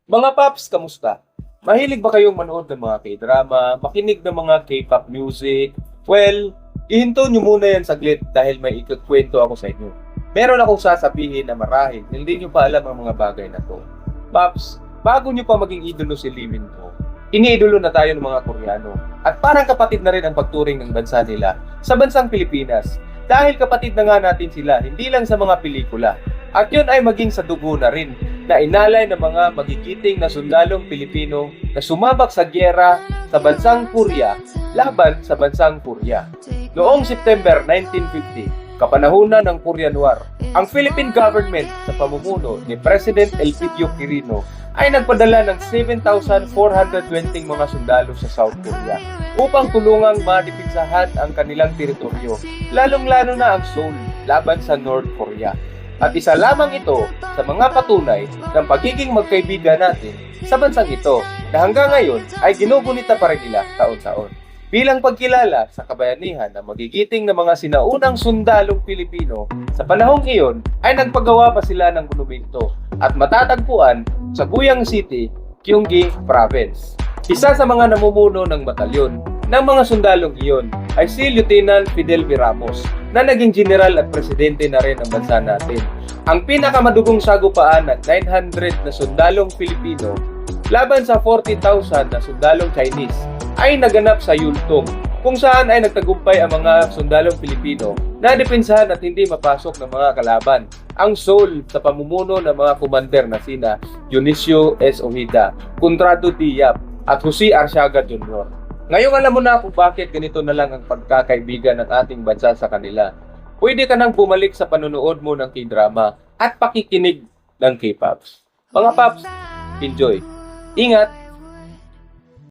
Mga Paps, kamusta? Mahilig ba kayong manood ng mga K-drama, makinig ng mga K-pop music? Well, ihinto nyo muna yan saglit dahil may ikukwento ako sa inyo. Meron akong sasabihin na marahil hindi nyo pa alam ang mga bagay na to. Paps, bago nyo pa maging idolo si Lee Min-ho, iniidolo na tayo ng mga Koreano. At parang kapatid na rin ang pagturing ng bansa nila sa bansang Pilipinas. Dahil kapatid na nga natin sila, hindi lang sa mga pelikula. At yun ay maging sa dugo na rin, na inalay ng mga magigiting na sundalong Pilipino na sumabak sa gyera sa bansang Korea laban sa bansang Korea. Noong September 1950, kapanahunan ng Korean War, ang Philippine government sa pamumuno ni President Elpidio Quirino ay nagpadala ng 7,420 mga sundalo sa South Korea upang tulungang madipinsahan ang kanilang teritoryo, lalong-lalo na ang Seoul laban sa North Korea. At isa lamang ito sa mga patunay ng pagiging magkaibigan natin sa bansang ito na hanggang ngayon ay ginugunita pa rin nila taon-taon. Bilang pagkilala sa kabayanihan ng magigiting na mga sinaunang sundalong Pilipino, sa panahong iyon ay nagpagawa pa sila ng monumento at matatagpuan sa Guyang City, Gyeonggi Province. Isa sa mga namumuno ng batalyon ng mga sundalong iyon ay si Lieutenant Fidel V. Ramos na naging general at presidente na rin ng bansa natin. Ang pinakamadugong sagupaan ng 900 na sundalong Pilipino laban sa 40,000 na sundalong Chinese ay naganap sa Yultong, kung saan ay nagtagumpay ang mga sundalong Pilipino na depensahan at hindi mapasok ng mga kalaban ang Seoul sa pamumuno ng mga kumander na sina Dionisio S. Ojeda, Contrado Diab at Jose Arciaga Jr. Ngayon alam mo na kung bakit ganito na lang ang pagkakaibigan ng ating bansa sa kanila. Pwede ka nang bumalik sa panonood mo ng K-drama at pakikinig ng K-pops. Mga Pops, enjoy! Ingat!